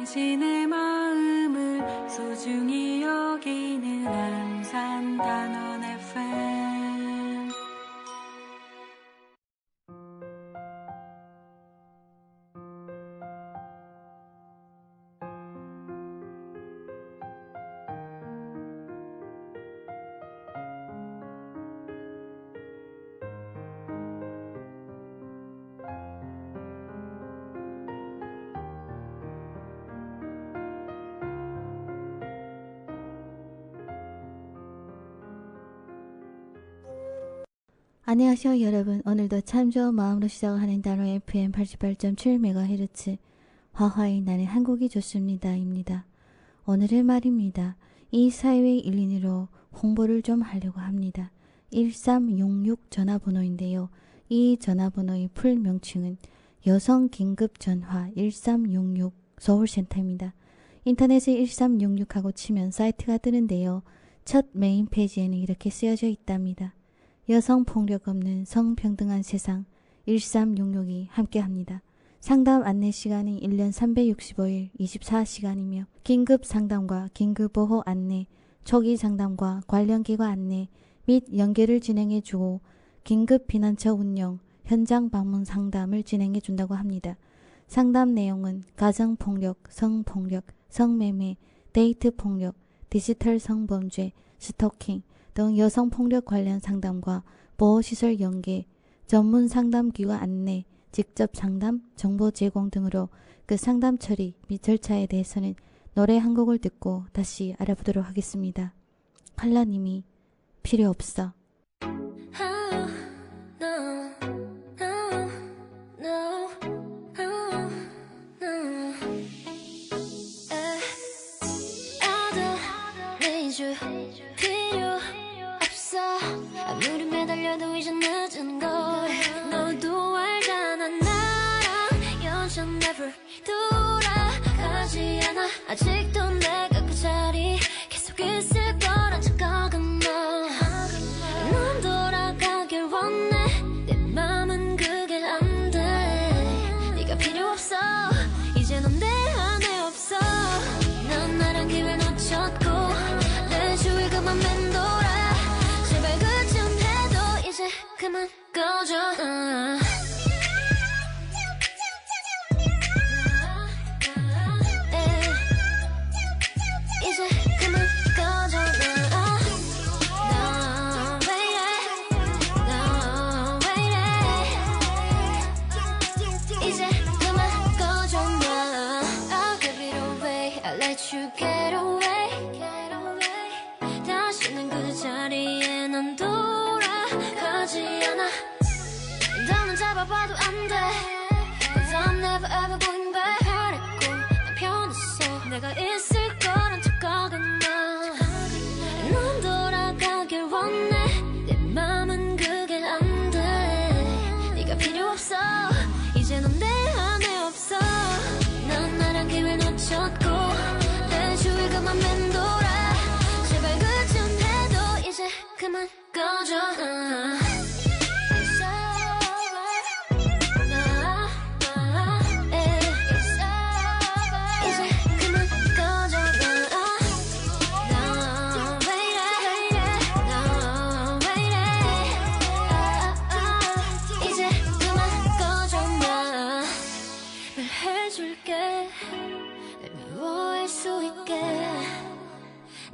당신의 마음을 소중히 여기는 안산단원 FM. 안녕하세요 여러분. 오늘도 참 좋은 마음으로 시작하는 단어 FM 88.7MHz 화화의 나는 한국이 좋습니다 입니다. 오늘의 말입니다. 이 사회의 일인으로 홍보를 좀 하려고 합니다. 1366 전화번호인데요. 이 전화번호의 풀 명칭은 여성 긴급 전화 1366 서울센터입니다. 인터넷에 1366하고 치면 사이트가 뜨는데요. 첫 메인 페이지에는 이렇게 쓰여져 있답니다. 여성 폭력 없는 성평등한 세상 1366이 함께합니다. 상담 안내 시간이 1년 365일 24시간이며 긴급 상담과 긴급 보호 안내, 초기 상담과 관련 기관 안내 및 연계를 진행해주고 긴급 피난처 운영, 현장 방문 상담을 진행해준다고 합니다. 상담 내용은 가정폭력, 성폭력, 성매매, 데이트폭력, 디지털 성범죄, 스토킹 등 여성폭력 관련 상담과 보호시설 연계, 전문 상담기관 안내, 직접 상담, 정보 제공 등으로 그 상담 처리 및 절차에 대해서는 노래 한 곡을 듣고 다시 알아보도록 하겠습니다. 칼라님이 필요 없어. 아무리 매달려도 이제 늦은 걸 너도 알잖아. 나랑 여전 never 돌아가지 않아. 아직도 내가 그 자리 계속 있을 거란 착각은 넌 돌아가길 원해. 내 맘은 그게 안 돼. 네가 필요 없어. 이제 넌 내 안에 없어. 넌 나랑 기회 놓쳤고 내 주위 그만 맴돌아. 그만 꺼져. 이제 그만 꺼져. No, 왜 이래? No, 왜 이래? 이제 그만 꺼져. I'll give it away. I'll let you get away. 다시는 그 자리에 넌 돌아가지 않아. 너는 잡아봐도 안 돼. Cause I'm never ever going back. 잘했고 난 편했어. 내가 있을 거란 착각은 넌 돌아가길 원해. 내 맘은 그게 안 돼. 네가 필요 없어. 이제 넌 내 안에 없어. 넌 나랑 기회 놓쳤고 내 주위 그만 맴돌아. 제발 그 좀 해도 이제 그만 꺼져. 해줄게. 미워할 수 있게.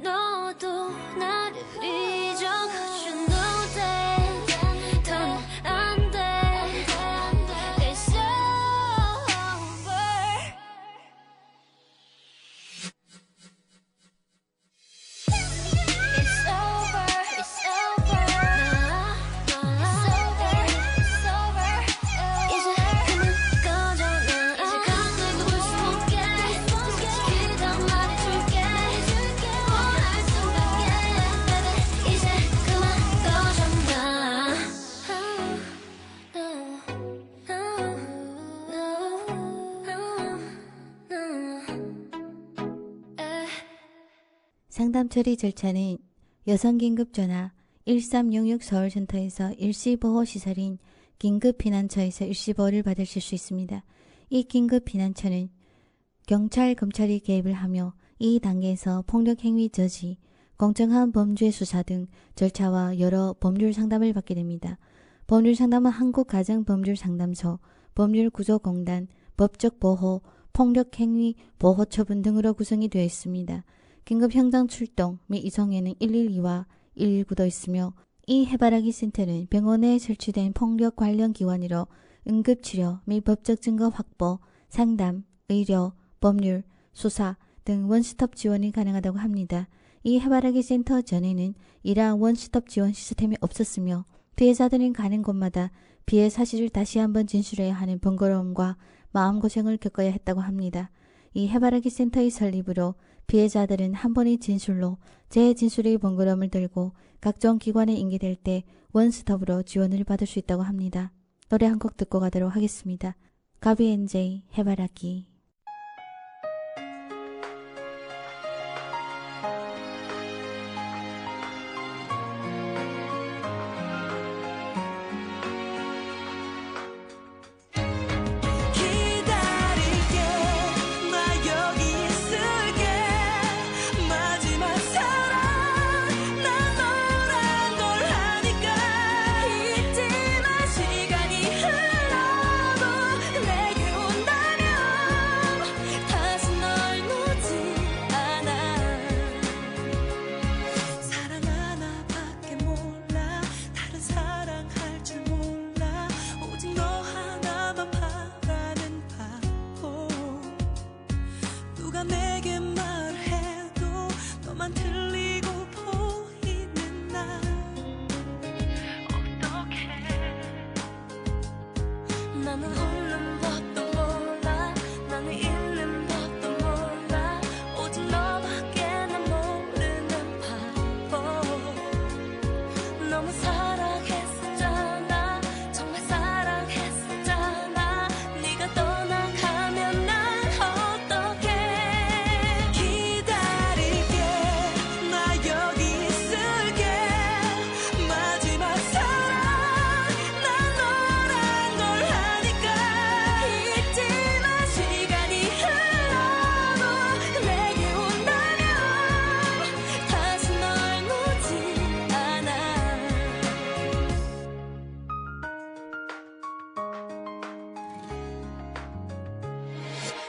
너도 나를 잊어가줘. No day. 더는 안 돼. It's over. It's over. It's over. It's over. It's over. 이제 그만 꺼져. 이제 강하게 볼 수 없게. 솔직히 다 말해줄게. 원할 수밖에. Baby 이제 그만 꺼져. 상담 처리 절차는 여성긴급전화 1366 서울센터에서 일시보호시설인 긴급피난처에서 일시보호를 받으실 수 있습니다. 이 긴급피난처는 경찰, 검찰이 개입을 하며 이 단계에서 폭력행위 저지, 공정한 범죄 수사 등 절차와 여러 법률 상담을 받게 됩니다. 법률 상담은 한국가정법률상담소, 법률구조공단, 법적보호, 폭력행위 보호처분 등으로 구성이 되어 있습니다. 긴급 현장 출동 및 이송에는 112와 119도 있으며 이 해바라기 센터는 병원에 설치된 폭력 관련 기관으로 응급치료 및 법적 증거 확보, 상담, 의료, 법률, 수사 등 원스톱 지원이 가능하다고 합니다. 이 해바라기 센터 전에는 이러한 원스톱 지원 시스템이 없었으며 피해자들은 가는 곳마다 피해 사실을 다시 한번 진술해야 하는 번거로움과 마음고생을 겪어야 했다고 합니다. 이 해바라기 센터의 설립으로 피해자들은 한 번의 진술로 재진술의 번거로움을 들고 각종 기관에 인계될 때 원스톱으로 지원을 받을 수 있다고 합니다. 노래 한 곡 듣고 가도록 하겠습니다. 가비 NJ 해바라기.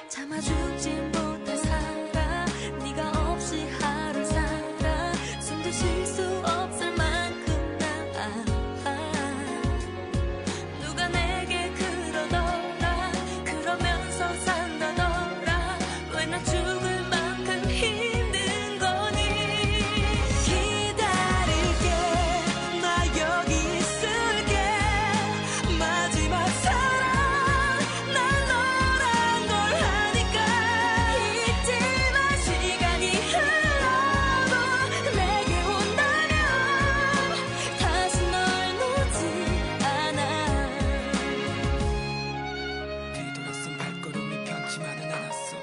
참아 죽진 못해 살아 네가 없이 하루 살아 숨도 쉴 수 없을 만큼 난 아파 누가 내게 그러더라 그러면서 산다더라 왜 나 죽을 만큼 힘든 거니 기다릴게 나 여기 있을게 마지막 사랑 난 너란 걸 하니까 잊지마 시간이 흘러도 내게 온다면 다시 널 놓지 않아 뒤돌아선 발걸음이 편치만은 않았어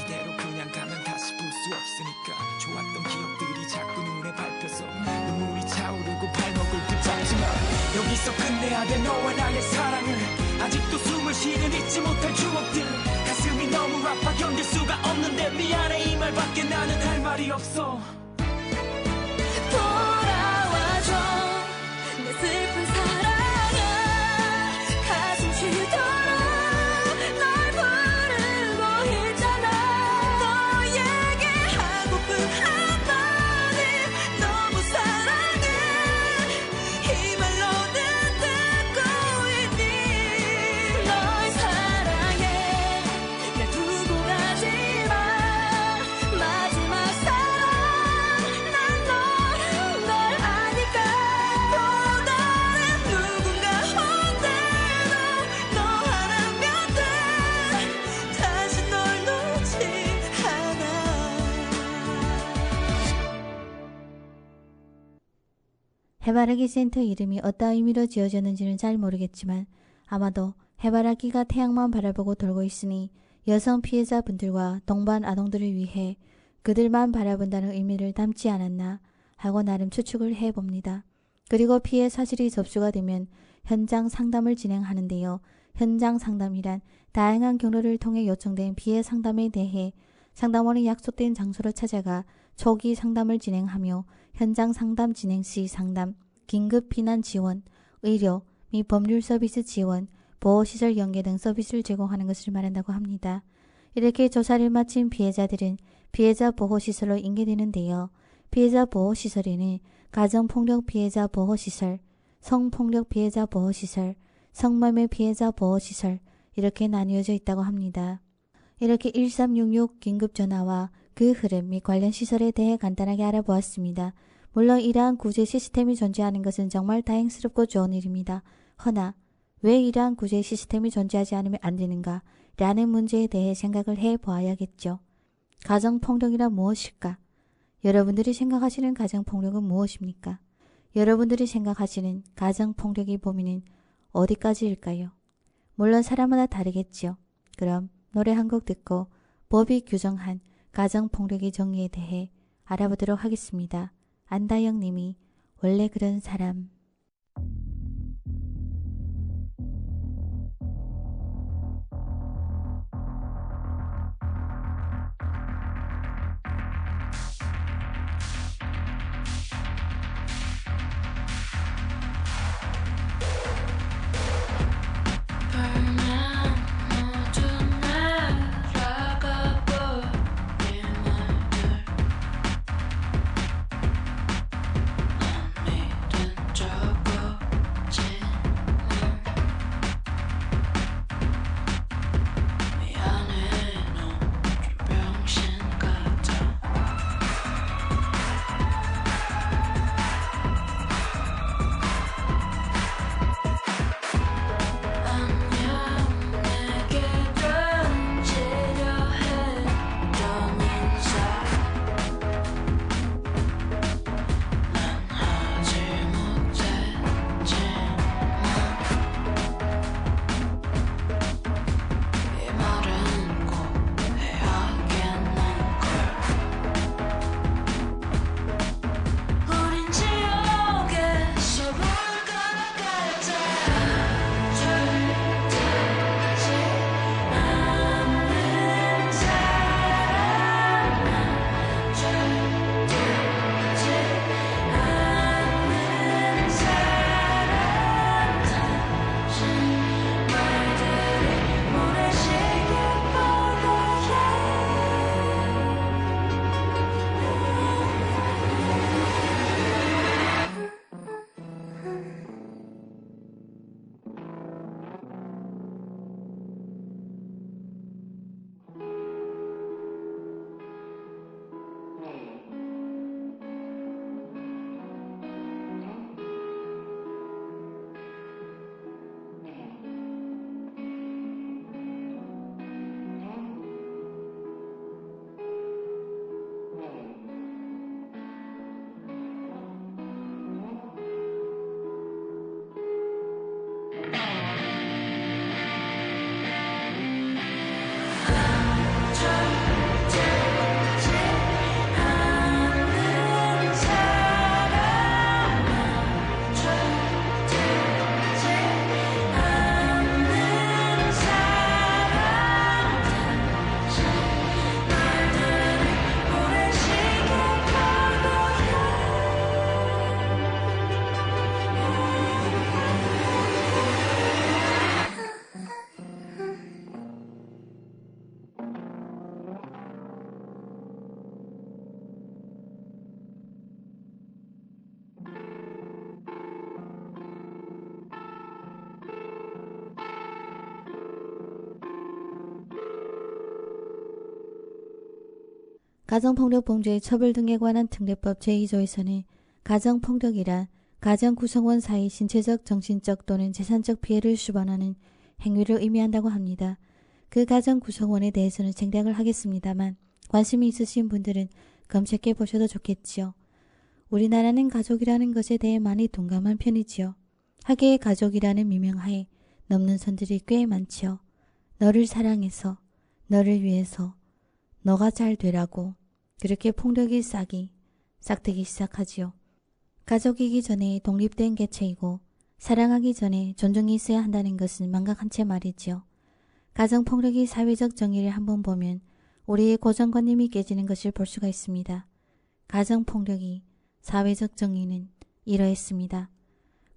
이대로 그냥 가면 다시 볼 수 없으니까 좋았던 기억들이 자꾸 눈에 밟혀서 눈물이 차오르고 발목을 붙잡지만 여기서 끝내야 돼 너와 나의 사랑을 아직도 숨을 쉬는 잊지 못할 추억들 가슴이 너무 아파 견딜 수가 없는데 미안해 이 말밖에 나는 할 말이 없어 돌아와줘 내 슬픈 사랑아 가슴 쉬도록 널 부르고 있잖아 너에게 하고픈 한마디 너무 사랑해 이 멜로디 듣고 있니 널 사랑해 날 두고 가지마 마지막 사랑 난 너란 걸 아니까 또 다른 누군가 혼자도 너 하나면 돼 다시 널 놓지 않아 해바라기 센터 이름이 어떤 의미로 지어졌는지는 잘 모르겠지만 아마도 해바라기가 태양만 바라보고 돌고 있으니 여성 피해자분들과 동반 아동들을 위해 그들만 바라본다는 의미를 담지 않았나 하고 나름 추측을 해봅니다. 그리고 피해 사실이 접수가 되면 현장 상담을 진행하는데요. 현장 상담이란 다양한 경로를 통해 요청된 피해 상담에 대해 상담원이 약속된 장소로 찾아가 초기 상담을 진행하며 현장 상담 진행 시 상담, 긴급 피난 지원, 의료 및 법률 서비스 지원, 보호시설 연계 등 서비스를 제공하는 것을 말한다고 합니다. 이렇게 조사를 마친 피해자들은 피해자 보호시설로 인계되는데요. 피해자 보호시설에는 가정폭력 피해자 보호시설, 성폭력 피해자 보호시설, 성매매 피해자 보호시설 이렇게 나뉘어져 있다고 합니다. 이렇게 1366 긴급전화와 그 흐름 및 관련 시설에 대해 간단하게 알아보았습니다. 물론 이러한 구제 시스템이 존재하는 것은 정말 다행스럽고 좋은 일입니다. 허나 왜 이러한 구제 시스템이 존재하지 않으면 안 되는가? 라는 문제에 대해 생각을 해보아야겠죠. 가정폭력이란 무엇일까? 여러분들이 생각하시는 가정폭력은 무엇입니까? 여러분들이 생각하시는 가정폭력의 범위는 어디까지일까요? 물론 사람마다 다르겠죠. 그럼 노래 한 곡 듣고 법이 규정한 가정폭력의 정의에 대해 알아보도록 하겠습니다. 안다영 님이 원래 그런 사람. 가정폭력 범죄의 처벌 등에 관한 특례법 제2조에서는 가정폭력이란 가정 구성원 사이 신체적, 정신적 또는 재산적 피해를 수반하는 행위를 의미한다고 합니다. 그 가정 구성원에 대해서는 생략을 하겠습니다만 관심이 있으신 분들은 검색해 보셔도 좋겠지요. 우리나라는 가족이라는 것에 대해 많이 동감한 편이지요. 하계의 가족이라는 미명하에 넘는 선들이 꽤 많지요. 너를 사랑해서, 너를 위해서, 너가 잘 되라고 그렇게 폭력이 싹트기 시작하지요. 가족이기 전에 독립된 개체이고 사랑하기 전에 존중이 있어야 한다는 것은 망각한 채 말이지요. 가정폭력이 사회적 정의를 한번 보면 우리의 고정관념이 깨지는 것을 볼 수가 있습니다. 가정폭력이 사회적 정의는 이러했습니다.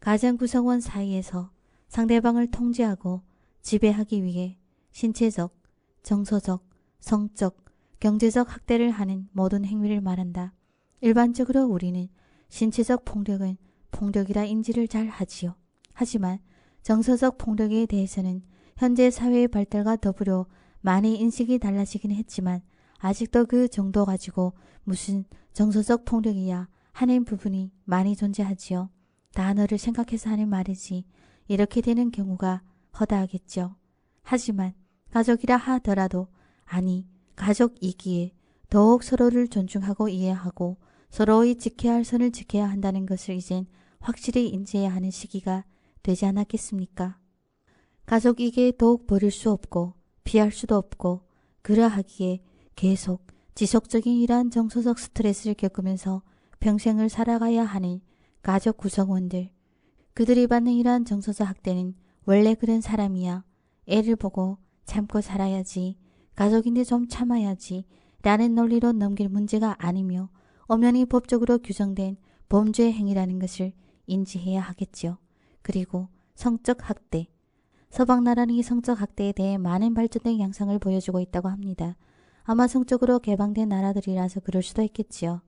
가정 구성원 사이에서 상대방을 통제하고 지배하기 위해 신체적, 정서적, 성적, 경제적 학대를 하는 모든 행위를 말한다. 일반적으로 우리는 신체적 폭력은 폭력이라 인지를 잘 하지요. 하지만 정서적 폭력에 대해서는 현재 사회의 발달과 더불어 많이 인식이 달라지긴 했지만 아직도 그 정도 가지고 무슨 정서적 폭력이야 하는 부분이 많이 존재하지요. 단어를 생각해서 하는 말이지 이렇게 되는 경우가 허다하겠죠. 하지만 가족이라 하더라도 아니 가족이기에 더욱 서로를 존중하고 이해하고 서로의 지켜야 할 선을 지켜야 한다는 것을 이젠 확실히 인지해야 하는 시기가 되지 않았겠습니까? 가족이기에 더욱 버릴 수 없고 피할 수도 없고 그러하기에 계속 지속적인 이러한 정서적 스트레스를 겪으면서 평생을 살아가야 하는 가족 구성원들, 그들이 받는 이러한 정서적 학대는 원래 그런 사람이야. 애를 보고 참고 살아야지, 가족인데 좀 참아야지 라는 논리로 넘길 문제가 아니며 엄연히 법적으로 규정된 범죄 행위라는 것을 인지해야 하겠지요. 그리고 성적 학대. 서방 나라는 이 성적 학대에 대해 많은 발전된 양상을 보여주고 있다고 합니다. 아마 성적으로 개방된 나라들이라서 그럴 수도 있겠지요.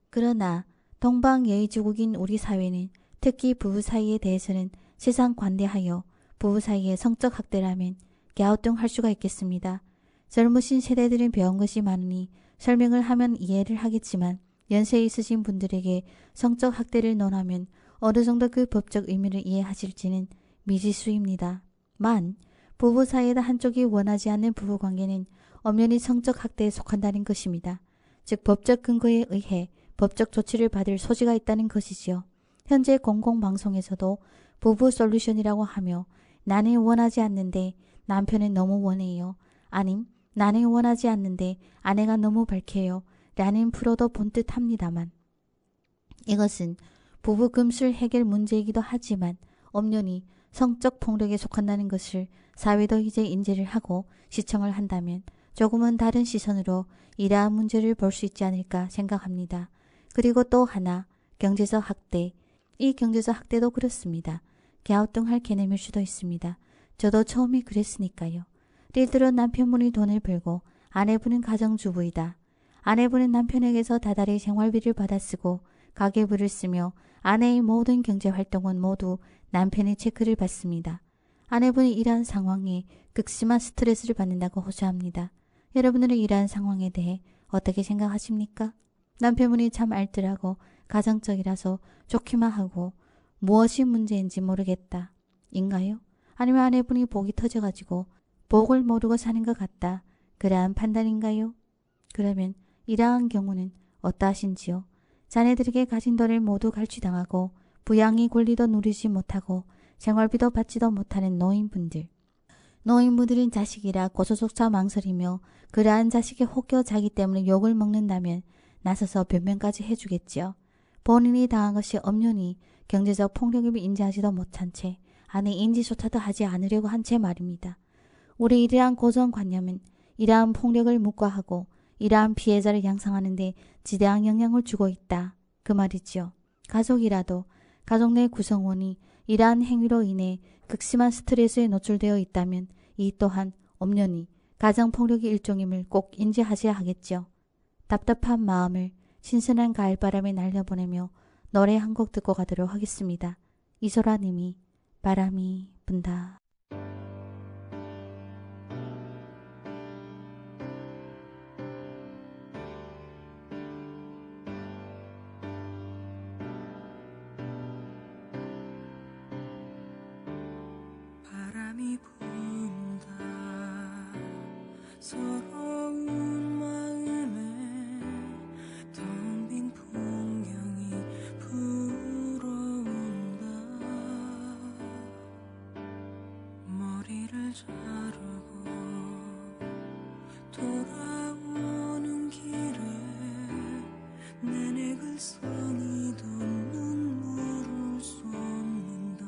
그러나 동방예의주국인 우리 사회는 특히 부부 사이에 대해서는 세상 관대하여 부부 사이에 성적 학대라면 갸우뚱할 수가 있겠습니다. 젊으신 세대들은 배운 것이 많으니 설명을 하면 이해를 하겠지만 연세 있으신 분들에게 성적 학대를 논하면 어느 정도 그 법적 의미를 이해하실지는 미지수입니다. 만 부부 사이에다 한쪽이 원하지 않는 부부관계는 엄연히 성적 학대에 속한다는 것입니다. 즉 법적 근거에 의해 법적 조치를 받을 소지가 있다는 것이지요. 현재 공공방송에서도 부부 솔루션이라고 하며 나는 원하지 않는데 남편은 너무 원해요. 아님 나는 원하지 않는데 아내가 너무 밝혀요. 라는 프로도 본 듯합니다만 이것은 부부 금술 해결 문제이기도 하지만 엄연히 성적 폭력에 속한다는 것을 사회도 이제 인지를 하고 시청을 한다면 조금은 다른 시선으로 이러한 문제를 볼 수 있지 않을까 생각합니다. 그리고 또 하나 경제적 학대. 이 경제적 학대도 그렇습니다. 갸우뚱할 개념일 수도 있습니다. 저도 처음에 그랬으니까요. 예를 들어 남편분이 돈을 벌고 아내분은 가정주부이다. 아내분은 남편에게서 다달이 생활비를 받아 쓰고 가계부를 쓰며 아내의 모든 경제활동은 모두 남편의 체크를 받습니다. 아내분이 이러한 상황에 극심한 스트레스를 받는다고 호소합니다. 여러분들은 이러한 상황에 대해 어떻게 생각하십니까? 남편분이 참 알뜰하고 가정적이라서 좋기만 하고 무엇이 문제인지 모르겠다. 인가요? 아니면 아내분이 복이 터져가지고 복을 모르고 사는 것 같다. 그러한 판단인가요? 그러면 이러한 경우는 어떠하신지요? 자네들에게 가진 돈을 모두 갈취당하고 부양의 권리도 누리지 못하고 생활비도 받지도 못하는 노인분들. 노인분들은 자식이라 고소조차 망설이며 그러한 자식의 혹여 자기 때문에 욕을 먹는다면 나서서 변명까지 해주겠지요. 본인이 당한 것이 엄연히 경제적 폭력임을 인지하지도 못한 채 아니 인지조차도 하지 않으려고 한 채 말입니다. 우리 이러한 고정관념은 이러한 폭력을 묵과하고 이러한 피해자를 양성하는 데 지대한 영향을 주고 있다. 그 말이지요. 가족이라도 가족 내 구성원이 이러한 행위로 인해 극심한 스트레스에 노출되어 있다면 이 또한 엄연히 가정폭력의 일종임을 꼭 인지하셔야 하겠죠. 답답한 마음을 신선한 가을바람에 날려보내며 노래 한 곡 듣고 가도록 하겠습니다. 이소라님이 바람이 분다. 바람이 분다 서러운 마음에 텅 빈 풍경이 불어온다 머리를 자르고 돌아오는 길에 내내 글썽이던 눈물을 쏟는다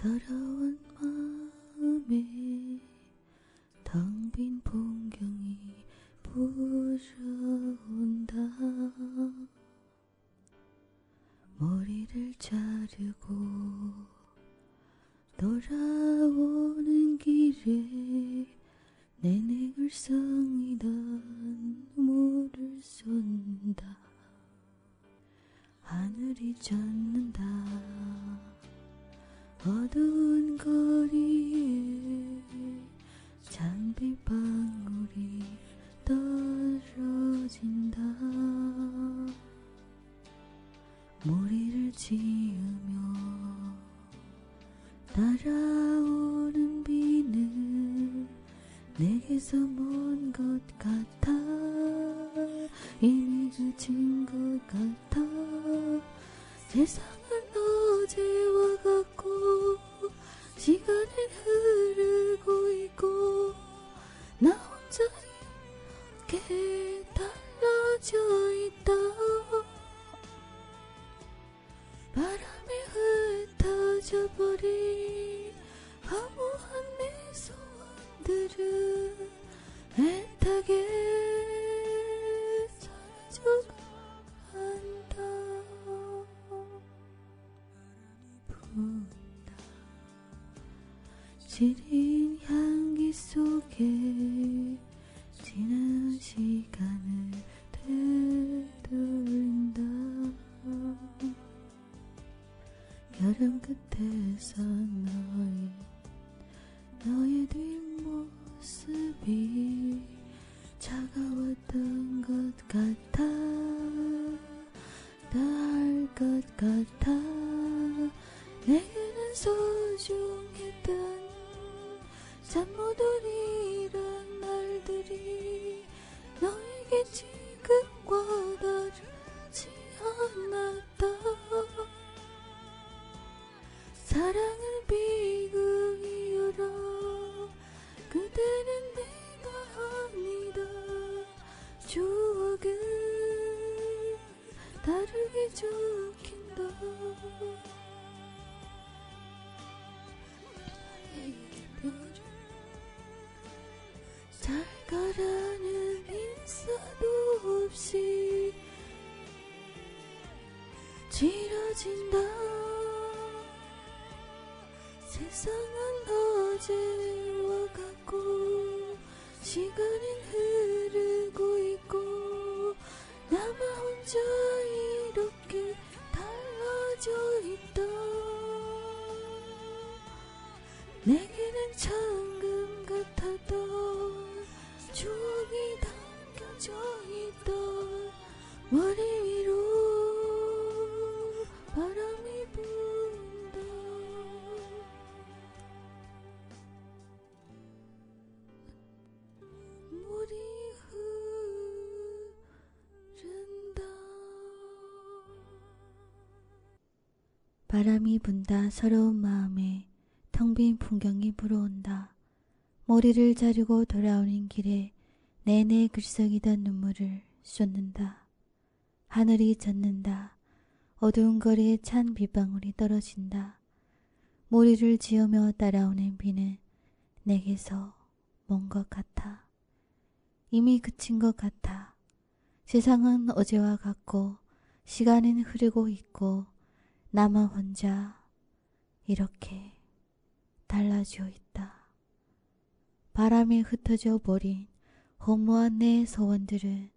서러운 마음에 텅 빈 풍경이 불어온다. 머리를 자르고 돌아오는 길에 내내 글썽이던 눈물을 쏜다. 하늘이 젖는다. 어두운 거리에 잔빛방울이 떨어진다. 머리를 지으며 따라오는 비는 내게서 먼 것 같아. 이미 그친 것 같아. 세상은 어제와 같고 시간은 흐르고 있고 나 혼자 이렇게 달라져 있다. 바람에 흩어져 버린 허무한 내 소원들은 애타게 사라져간다. 분다. 시린 향기 속에 지난 시간을 되돌린다. 여름 끝에서 너의 뒷모습이 차가웠던 것 같아. 닿을 것 같아. 내게는 소중했던 잠 못 온 이런 날들이 너에게 지금과 다르지 않았다. 사랑은 비극이여라. 그대는 내가 아니다. 추억은 다르게 적힌다. 잘 가라는 인사도 없이 지러진다. 세상은 어제와 같고 시간은 흐르고 있고 나만 혼자 이렇게 달라져 있다. 내게는 방금 같았던 추억이 담겨져 있던 머리 위로 바람이 분다. 물이 흐른다. 바람이 분다. 서러운 마음에 텅 빈 풍경이 불어온다. 머리를 자르고 돌아오는 길에 내내 글썽이던 눈물을 쏟는다. 하늘이 젖는다. 어두운 거리에 찬 빗방울이 떨어진다. 머리를 지으며 따라오는 비는 내게서 먼 것 같아. 이미 그친 것 같아. 세상은 어제와 같고 시간은 흐르고 있고 나만 혼자 이렇게 달라져 있다. 바람에 흩어져 버린 허무한 내 소원들은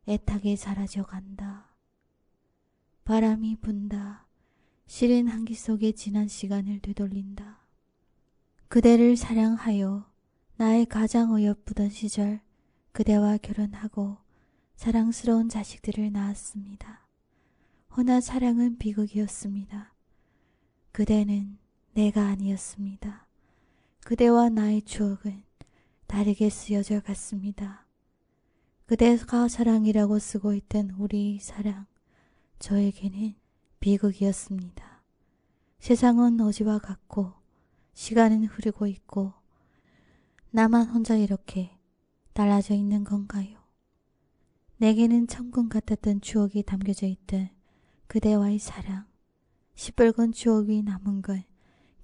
애타게 사라져 간다. 바람이 분다. 시린 한기 속에 지난 시간을 되돌린다. 그대를 사랑하여 나의 가장 어여쁘던 시절 그대와 결혼하고 사랑스러운 자식들을 낳았습니다. 허나 사랑은 비극이었습니다. 그대는 내가 아니었습니다. 그대와 나의 추억은 다르게 쓰여져 갔습니다. 그대가 사랑이라고 쓰고 있던 우리 사랑, 저에게는 비극이었습니다. 세상은 어제와 같고 시간은 흐르고 있고 나만 혼자 이렇게 달라져 있는 건가요? 내게는 천국 같았던 추억이 담겨져 있던 그대와의 사랑, 시뻘건 추억이 남은 건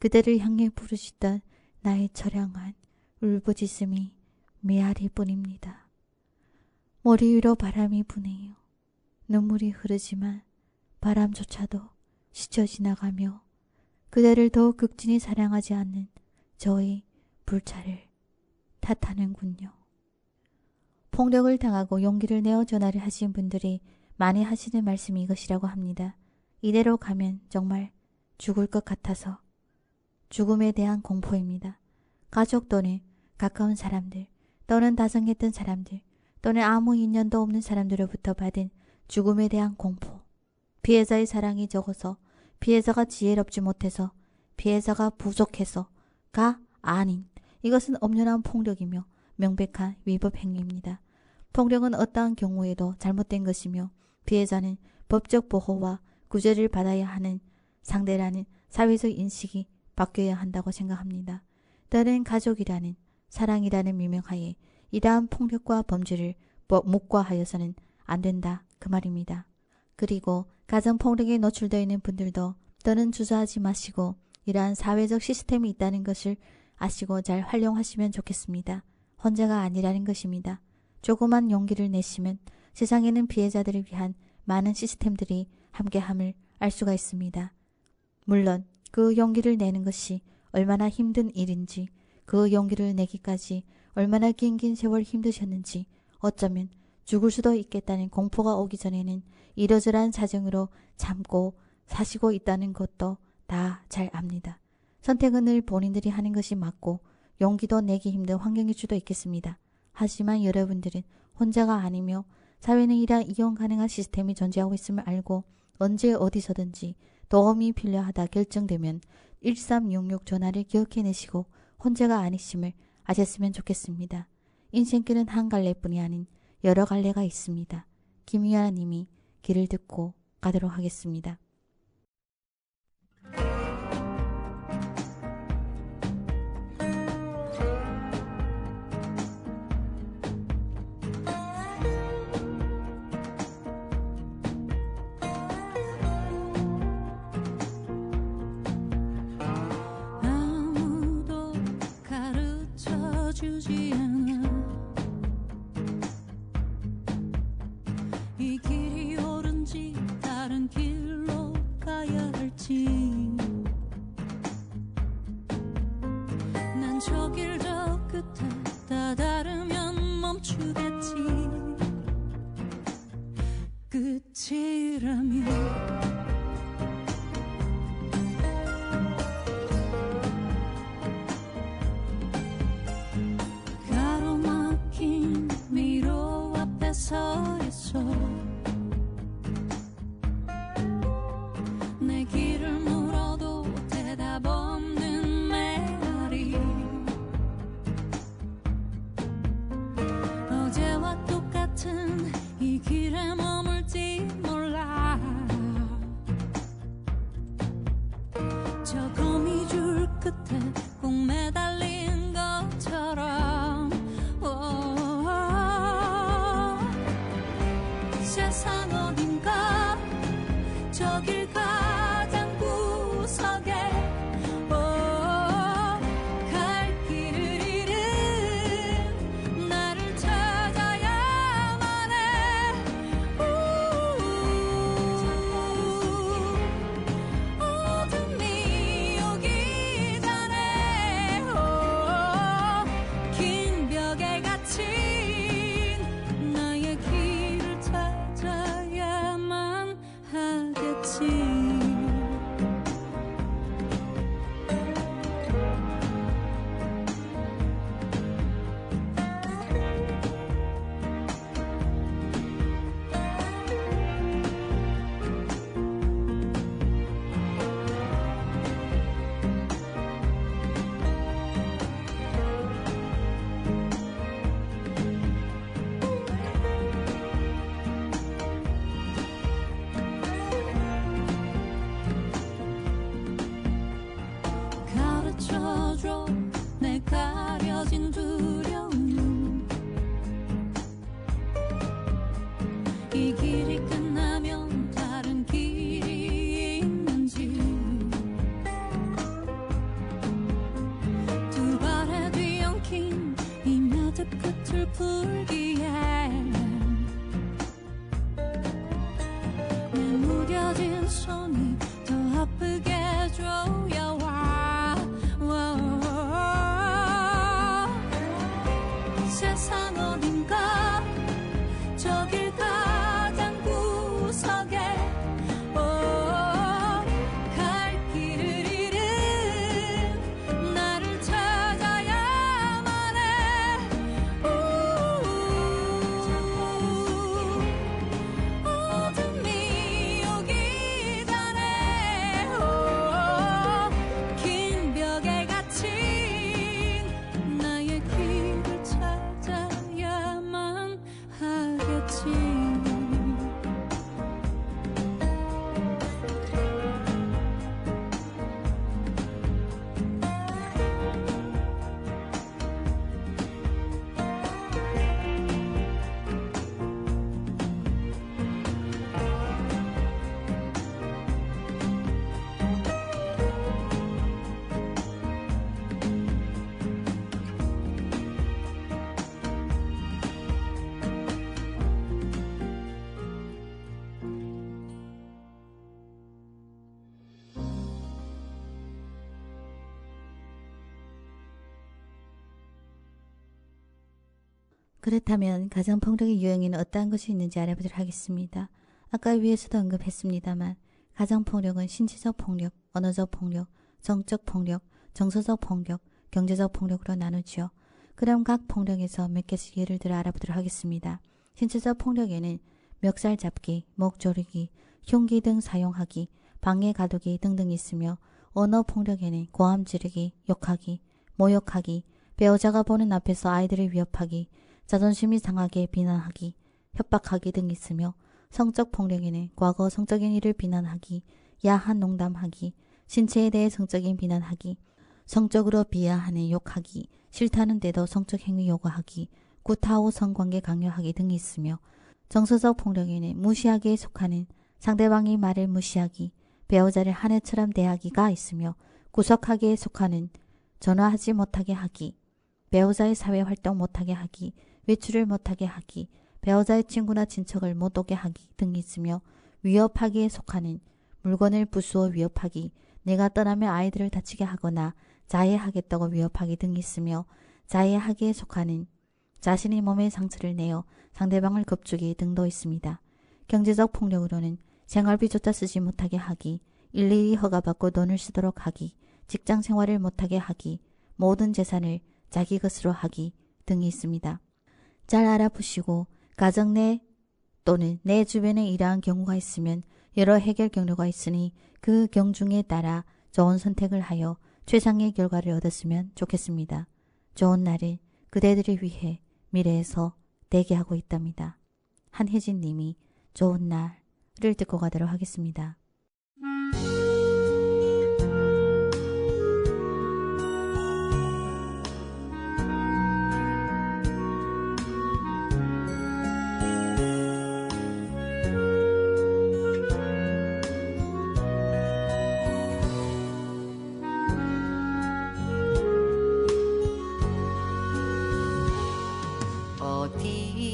그대를 향해 부르시던 나의 처량한 울부짖음이 메아리뿐입니다. 머리 위로 바람이 부네요. 눈물이 흐르지만 바람조차도 스쳐 지나가며 그대를 더욱 극진히 사랑하지 않는 저의 불찰을 탓하는군요. 폭력을 당하고 용기를 내어 전화를 하신 분들이 많이 하시는 말씀이 이것이라고 합니다. 이대로 가면 정말 죽을 것 같아서. 죽음에 대한 공포입니다. 가족 또는 가까운 사람들 또는 다정했던 사람들 또는 아무 인연도 없는 사람들로부터 받은 죽음에 대한 공포. 피해자의 사랑이 적어서, 피해자가 지혜롭지 못해서, 피해자가 부족해서가 아닌, 이것은 엄연한 폭력이며 명백한 위법 행위입니다. 폭력은 어떠한 경우에도 잘못된 것이며 피해자는 법적 보호와 구제를 받아야 하는 상대라는 사회적 인식이 바뀌어야 한다고 생각합니다. 다른 가족이라는, 사랑이라는 미명하에 이러한 폭력과 범죄를 묵과하여서는 안 된다, 그 말입니다. 그리고 가정폭력에 노출되어 있는 분들도 더는 주저하지 마시고 이러한 사회적 시스템이 있다는 것을 아시고 잘 활용하시면 좋겠습니다. 혼자가 아니라는 것입니다. 조그만 용기를 내시면 세상에는 피해자들을 위한 많은 시스템들이 함께함을 알 수가 있습니다. 물론 그 용기를 내는 것이 얼마나 힘든 일인지, 그 용기를 내기까지 얼마나 긴 세월 힘드셨는지, 어쩌면 죽을 수도 있겠다는 공포가 오기 전에는 이러저러한 사정으로 참고 사시고 있다는 것도 다 잘 압니다. 선택은 늘 본인들이 하는 것이 맞고 용기도 내기 힘든 환경일 수도 있겠습니다. 하지만 여러분들은 혼자가 아니며 사회는 이러한 이용 가능한 시스템이 존재하고 있음을 알고 언제 어디서든지 도움이 필요하다 결정되면 1366 전화를 기억해내시고 혼자가 아니심을 아셨으면 좋겠습니다. 인생길은 한 갈래뿐이 아닌 여러 갈래가 있습니다. 김유아 님이 길을 듣고 가도록 하겠습니다. 아무도 가르쳐주지 않아 이 길이 옳은지 다른 길로 가야 할지 난 저 길 저 끝에 다다르면 멈추겠지 끝이라면 가로막힌 미로 앞에 서 있어 내 길을 물어도 대답 없는 메아리 어제와 똑같은 이 길에 머물지 몰라 저 거미줄 끝에 꼭 매달린 것처럼 세상 어딘가 저 길 가장 구석에 갈 길을 잃은 나를 찾아야만 해 어둠이 오기 전에 긴 벽에 갇힌 나의 길을 찾아야만 하겠지 손이 더 아프게 조여와 세상 어딘가 저길 가장 구석에 갈 길을 잃은 나를 찾아야만 해 어둠이 오기 전에 긴 벽에 갇힌 나의 길을 찾아야만 하겠지. 그렇다면 가정폭력의 유형에는 어떠한 것이 있는지 알아보도록 하겠습니다. 아까 위에서도 언급했습니다만 가정폭력은 신체적 폭력, 언어적 폭력, 정적 폭력, 정서적 폭력, 경제적 폭력으로 나누지요. 그럼 각 폭력에서 몇 개씩 예를 들어 알아보도록 하겠습니다. 신체적 폭력에는 멱살 잡기, 목 조르기, 흉기 등 사용하기, 방해 가두기 등등이 있으며 언어 폭력에는 고함 지르기, 욕하기, 모욕하기, 배우자가 보는 앞에서 아이들을 위협하기, 자존심이 상하게 비난하기, 협박하기 등이 있으며 성적 폭력에는 과거 성적인 일을 비난하기, 야한 농담하기, 신체에 대해 성적인 비난하기, 성적으로 비하하는 욕하기, 싫다는데도 성적 행위 요구하기, 구타후 성관계 강요하기 등이 있으며 정서적 폭력에는 무시하기에 속하는 상대방의 말을 무시하기, 배우자를 한 애처럼 대하기가 있으며 구속하기에 속하는 전화하지 못하게 하기, 배우자의 사회활동 못하게 하기, 외출을 못하게 하기, 배우자의 친구나 친척을 못 오게 하기 등이 있으며 위협하기에 속하는 물건을 부수어 위협하기, 내가 떠나면 아이들을 다치게 하거나 자해하겠다고 위협하기 등이 있으며 자해하기에 속하는 자신의 몸에 상처를 내어 상대방을 겁주기 등도 있습니다. 경제적 폭력으로는 생활비조차 쓰지 못하게 하기, 일일이 허가받고 돈을 쓰도록 하기, 직장 생활을 못하게 하기, 모든 재산을 자기 것으로 하기 등이 있습니다. 잘 알아보시고 가정 내 또는 내 주변에 이러한 경우가 있으면 여러 해결 경로가 있으니 그 경중에 따라 좋은 선택을 하여 최상의 결과를 얻었으면 좋겠습니다. 좋은 날을 그대들을 위해 미래에서 대기하고 있답니다. 한혜진 님이 좋은 날을 듣고 가도록 하겠습니다.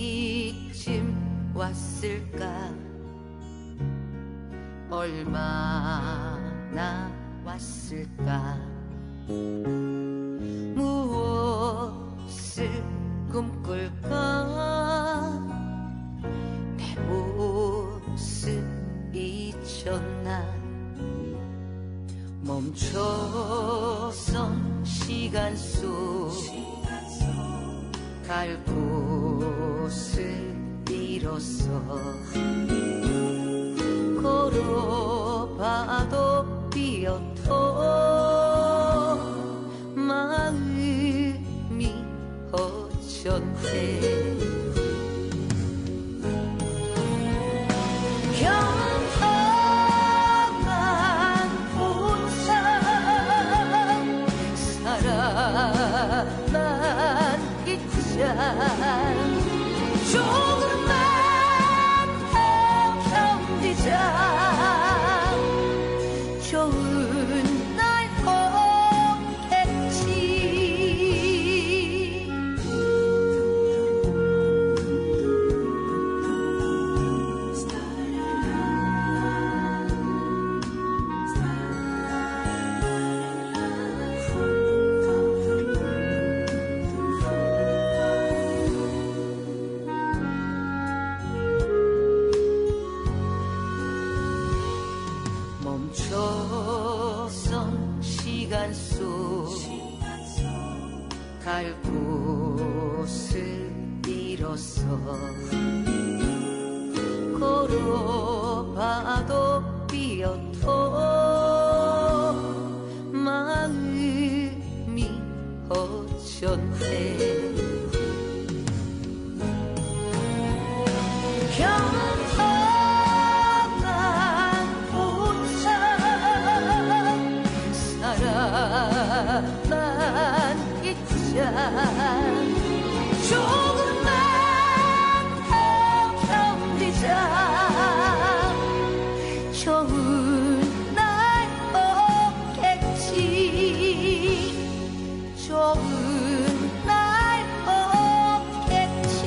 어디쯤 왔을까 얼마나 왔을까 무엇을 꿈꿀까 내 모습 잊혔나 멈춰선 시간 속 갈 곳을 잃었어 걸어봐도 비어도 마음이 허전해 평범한 옷장 사랑만 있자 조금만 멈춰선 시간 속 갈 곳을 잃었어 걸어봐도 삐어도 마음이 허전해 평범한 혼자 살아만 있자 조금만 더 견디자 좋은 날 오겠지 좋은 날 오겠지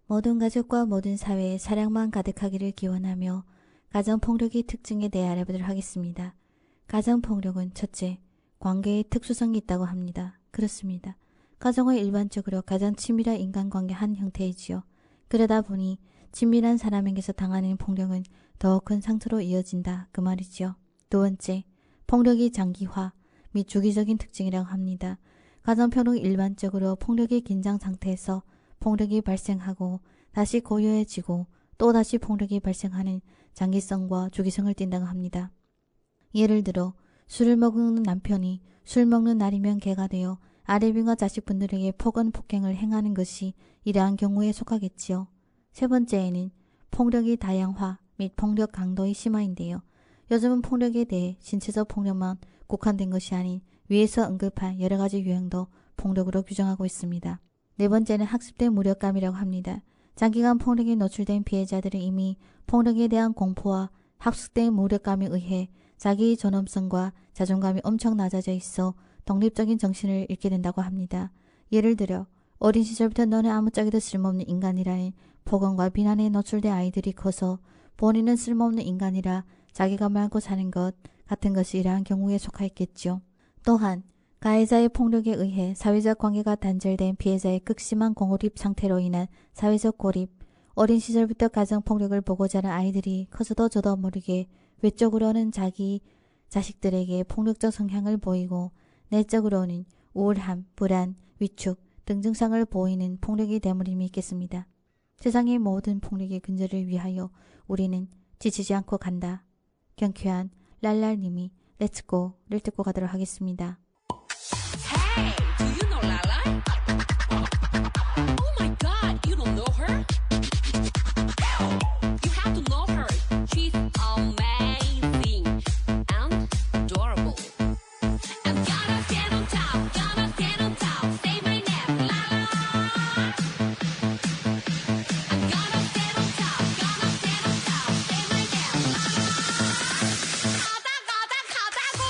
모든 가족과 모든 사회에 사랑만 가득하기를 기원하며 가정폭력의 특징에 대해 알아보도록 하겠습니다. 가정폭력은 첫째, 관계의 특수성이 있다고 합니다. 그렇습니다. 가정은 일반적으로 가장 친밀한 인간관계 한 형태이지요. 그러다 보니 친밀한 사람에게서 당하는 폭력은 더 큰 상처로 이어진다 그 말이지요. 두 번째, 폭력이 장기화 및 주기적인 특징이라고 합니다. 가정폭력은 일반적으로 폭력의 긴장 상태에서 폭력이 발생하고 다시 고요해지고 또다시 폭력이 발생하는 장기성과 주기성을 띈다고 합니다. 예를 들어 술을 먹는 남편이 술 먹는 날이면 개가 되어 아내분과 자식분들에게 폭언 폭행을 행하는 것이 이러한 경우에 속하겠지요. 세 번째에는 폭력의 다양화 및 폭력 강도의 심화인데요. 요즘은 폭력에 대해 신체적 폭력만 국한된 것이 아닌 위에서 언급한 여러 가지 유형도 폭력으로 규정하고 있습니다. 네 번째는 학습된 무력감이라고 합니다. 장기간 폭력에 노출된 피해자들은 이미 폭력에 대한 공포와 학습된 무력감에 의해 자기의 존엄성과 자존감이 엄청 낮아져 있어 독립적인 정신을 잃게 된다고 합니다. 예를 들어 어린 시절부터 너는 아무짝에도 쓸모없는 인간이라는 폭언과 비난에 노출된 아이들이 커서 본인은 쓸모없는 인간이라 자기가 말고 사는 것 같은 것이 이러한 경우에 속하였겠죠. 또한 가해자의 폭력에 의해 사회적 관계가 단절된 피해자의 극심한 공홀입 상태로 인한 사회적 고립, 어린 시절부터 가정폭력을 보고 자란 아이들이 커서도 저도 모르게 외적으로는 자기 자식들에게 폭력적 성향을 보이고 내적으로는 우울함, 불안, 위축 등 증상을 보이는 폭력이 되므림이 있겠습니다. 세상의 모든 폭력의 근절을 위하여 우리는 지치지 않고 간다. 경쾌한 랄랄님이 렛츠고를 듣고 가도록 하겠습니다. Hey, do you know Lala? Oh my god, you don't know her? You have to know her. She's amazing and adorable. I'm gonna stand on top, say my name, Lala. I'm gonna stand on top, say my name, Lala. 가자고!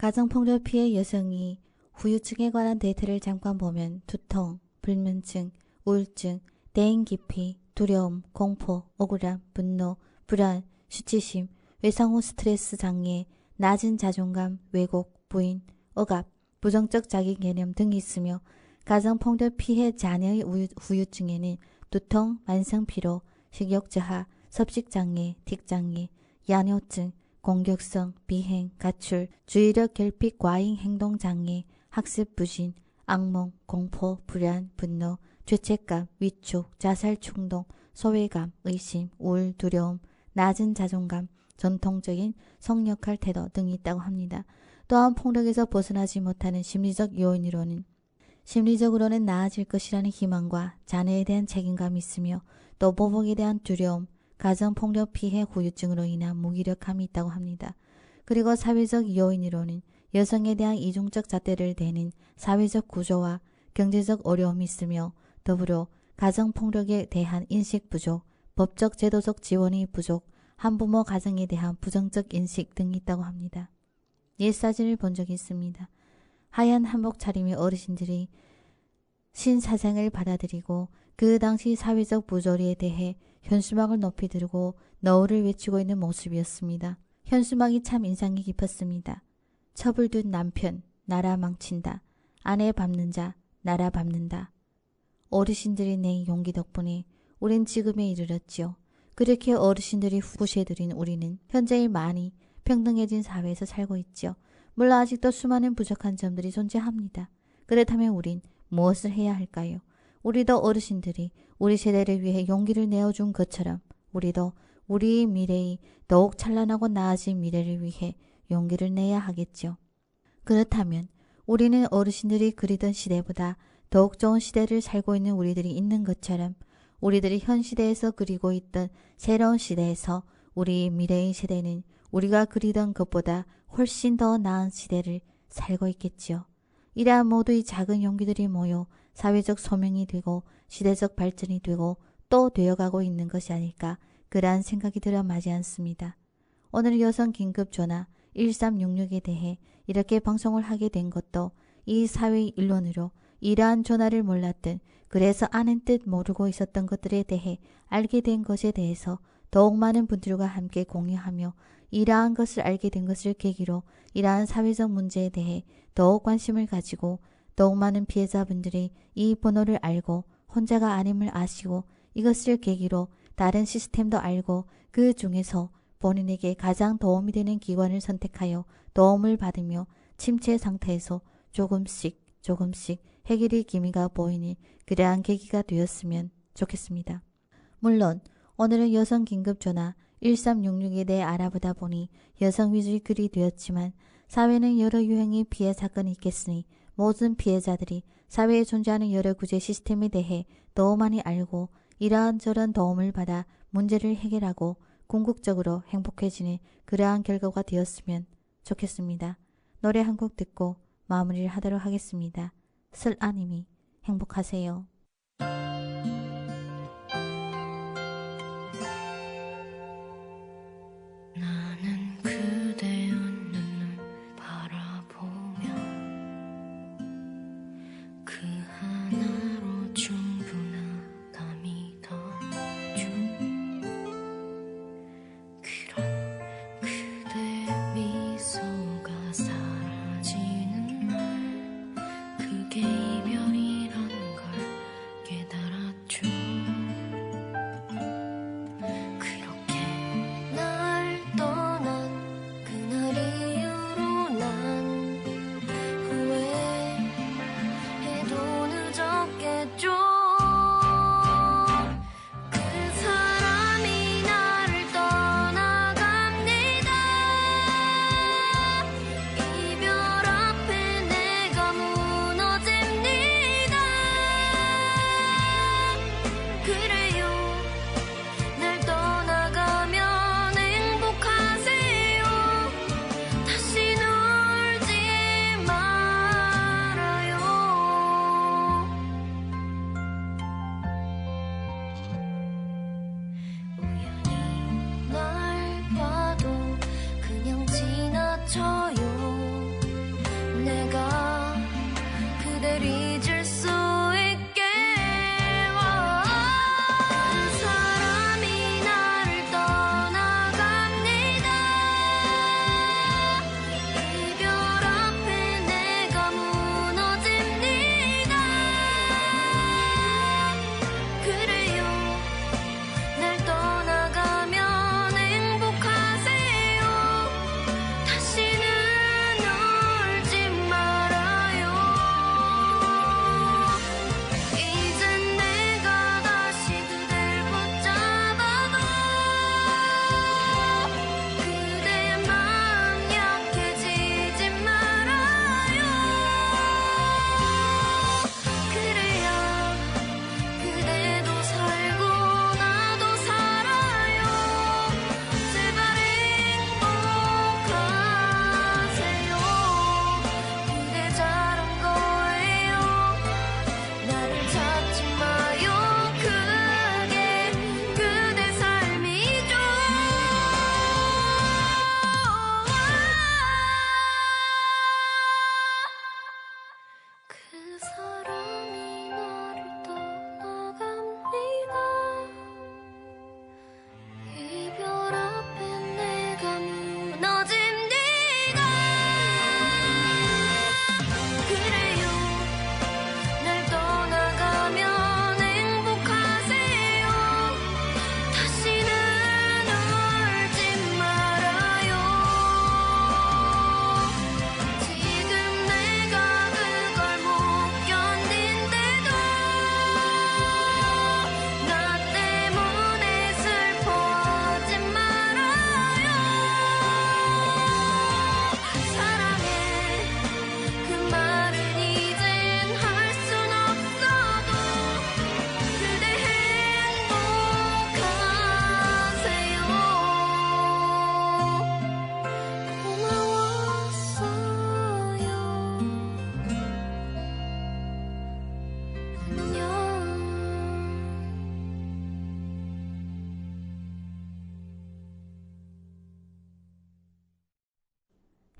가정폭력 피해 여성이 후유증에 관한 데이터를 잠깐 보면 두통, 불면증, 우울증, 대인 기피, 두려움, 공포, 억울함, 분노, 불안, 수치심, 외상 후 스트레스 장애, 낮은 자존감, 왜곡, 부인, 억압, 부정적 자기 개념 등이 있으며 가정폭력 피해 자녀의 후유증에는 두통, 만성피로, 식욕저하, 섭식장애, 틱장애, 야뇨증, 공격성, 비행, 가출, 주의력 결핍 과잉 행동장애, 학습 부진, 악몽, 공포, 불안, 분노, 죄책감, 위축, 자살 충동, 소외감, 의심, 우울, 두려움, 낮은 자존감, 전통적인 성역할 태도 등이 있다고 합니다. 또한 폭력에서 벗어나지 못하는 심리적 요인으로는 심리적으로는 나아질 것이라는 희망과 자녀에 대한 책임감이 있으며 또 보복에 대한 두려움, 가정폭력 피해 후유증으로 인한 무기력함이 있다고 합니다. 그리고 사회적 요인으로는 여성에 대한 이중적 잣대를 대는 사회적 구조와 경제적 어려움이 있으며 더불어 가정폭력에 대한 인식 부족, 법적 제도적 지원이 부족, 한부모 가정에 대한 부정적 인식 등이 있다고 합니다. 옛 사진을 본 적이 있습니다. 하얀 한복 차림의 어르신들이 신사상을 받아들이고 그 당시 사회적 부조리에 대해 현수막을 높이 들고 너울을 외치고 있는 모습이었습니다. 현수막이 참 인상이 깊었습니다. 첩을 둔 남편, 나라 망친다. 아내 밟는 자, 나라 밟는다. 어르신들이 낸 용기 덕분에 우린 지금에 이르렀지요. 그렇게 어르신들이 후시해드린 우리는 현재의 많이 평등해진 사회에서 살고 있지요. 물론 아직도 수많은 부족한 점들이 존재합니다. 그렇다면 우린 무엇을 해야 할까요? 우리도 어르신들이 우리 세대를 위해 용기를 내어준 것처럼 우리도 우리의 미래의 더욱 찬란하고 나아진 미래를 위해 용기를 내야 하겠죠. 그렇다면 우리는 어르신들이 그리던 시대보다 더욱 좋은 시대를 살고 있는 우리들이 있는 것처럼 우리들이 현 시대에서 그리고 있던 새로운 시대에서 우리 미래의 세대는 우리가 그리던 것보다 훨씬 더 나은 시대를 살고 있겠지요. 이러한 모두의 작은 용기들이 모여 사회적 소명이 되고 시대적 발전이 되고 또 되어가고 있는 것이 아닐까 그러한 생각이 들어 마지 않습니다. 오늘 여성 긴급전화 1366에 대해 이렇게 방송을 하게 된 것도 이 사회의 일론으로 이러한 전화를 몰랐던 그래서 아는 뜻 모르고 있었던 것들에 대해 알게 된 것에 대해서 더욱 많은 분들과 함께 공유하며 이러한 것을 알게 된 것을 계기로 이러한 사회적 문제에 대해 더욱 관심을 가지고 더욱 많은 피해자분들이 이 번호를 알고 혼자가 아님을 아시고 이것을 계기로 다른 시스템도 알고 그 중에서 본인에게 가장 도움이 되는 기관을 선택하여 도움을 받으며 침체 상태에서 조금씩 해결의 기미가 보이는 그러한 계기가 되었으면 좋겠습니다. 물론 오늘은 여성 긴급전화 1366에 대해 알아보다 보니 여성 위주의 글이 되었지만 사회는 여러 유형의 피해 사건이 있겠으니 모든 피해자들이 사회에 존재하는 여러 구제 시스템에 대해 더 많이 알고 이러한저런 도움을 받아 문제를 해결하고 궁극적으로 행복해지는 그러한 결과가 되었으면 좋겠습니다. 노래 한 곡 듣고 마무리를 하도록 하겠습니다. 슬아님이 행복하세요. 나는 그대 웃는 눈 바라보며 그 하나로 충분하다 믿어줘. 그런 그대의 미소가 사라지는 날 그게 이별이란 걸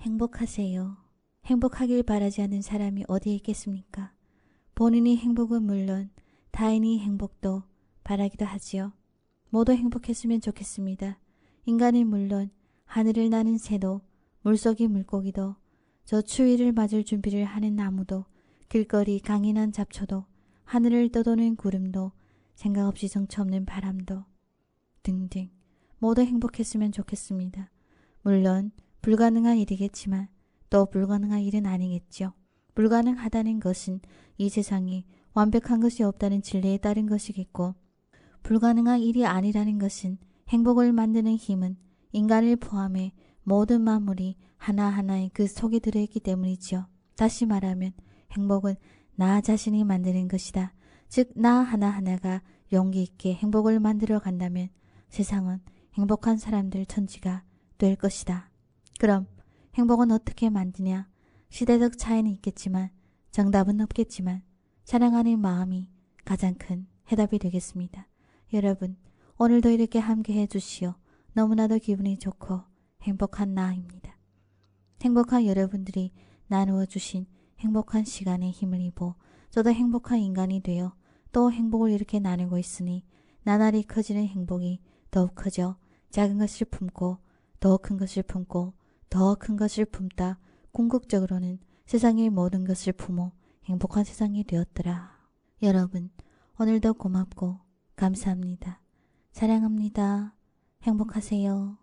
행복하세요. 행복하길 바라지 않는 사람이 어디에 있겠습니까? 본인이 행복은 물론 타인의 행복도 바라기도 하지요. 모두 행복했으면 좋겠습니다. 인간은 물론 하늘을 나는 새도 물속의 물고기도 저 추위를 맞을 준비를 하는 나무도 길거리 강인한 잡초도 하늘을 떠도는 구름도 생각 없이 정처 없는 바람도 등등 모두 행복했으면 좋겠습니다. 물론 불가능한 일이겠지만 또 불가능한 일은 아니겠죠. 불가능하다는 것은 이 세상에 완벽한 것이 없다는 진리에 따른 것이겠고 불가능한 일이 아니라는 것은 행복을 만드는 힘은 인간을 포함해 모든 만물이 하나하나의 그 속에 들어있기 때문이지요. 다시 말하면 행복은 나 자신이 만드는 것이다. 즉 나 하나하나가 용기 있게 행복을 만들어 간다면 세상은 행복한 사람들 천지가 될 것이다. 그럼 행복은 어떻게 만드냐? 시대적 차이는 있겠지만 정답은 없겠지만 사랑하는 마음이 가장 큰 해답이 되겠습니다. 여러분 오늘도 이렇게 함께해 주시오. 너무나도 기분이 좋고 행복한 나입니다. 행복한 여러분들이 나누어 주신 행복한 시간에 힘을 입어 저도 행복한 인간이 되어 또 행복을 이렇게 나누고 있으니 나날이 커지는 행복이 더욱 커져 작은 것을 품고 더 큰 것을 품고 더 큰 것을 품다 궁극적으로는 세상의 모든 것을 품어 행복한 세상이 되었더라. 여러분 오늘도 고맙고 감사합니다. 사랑합니다. 행복하세요.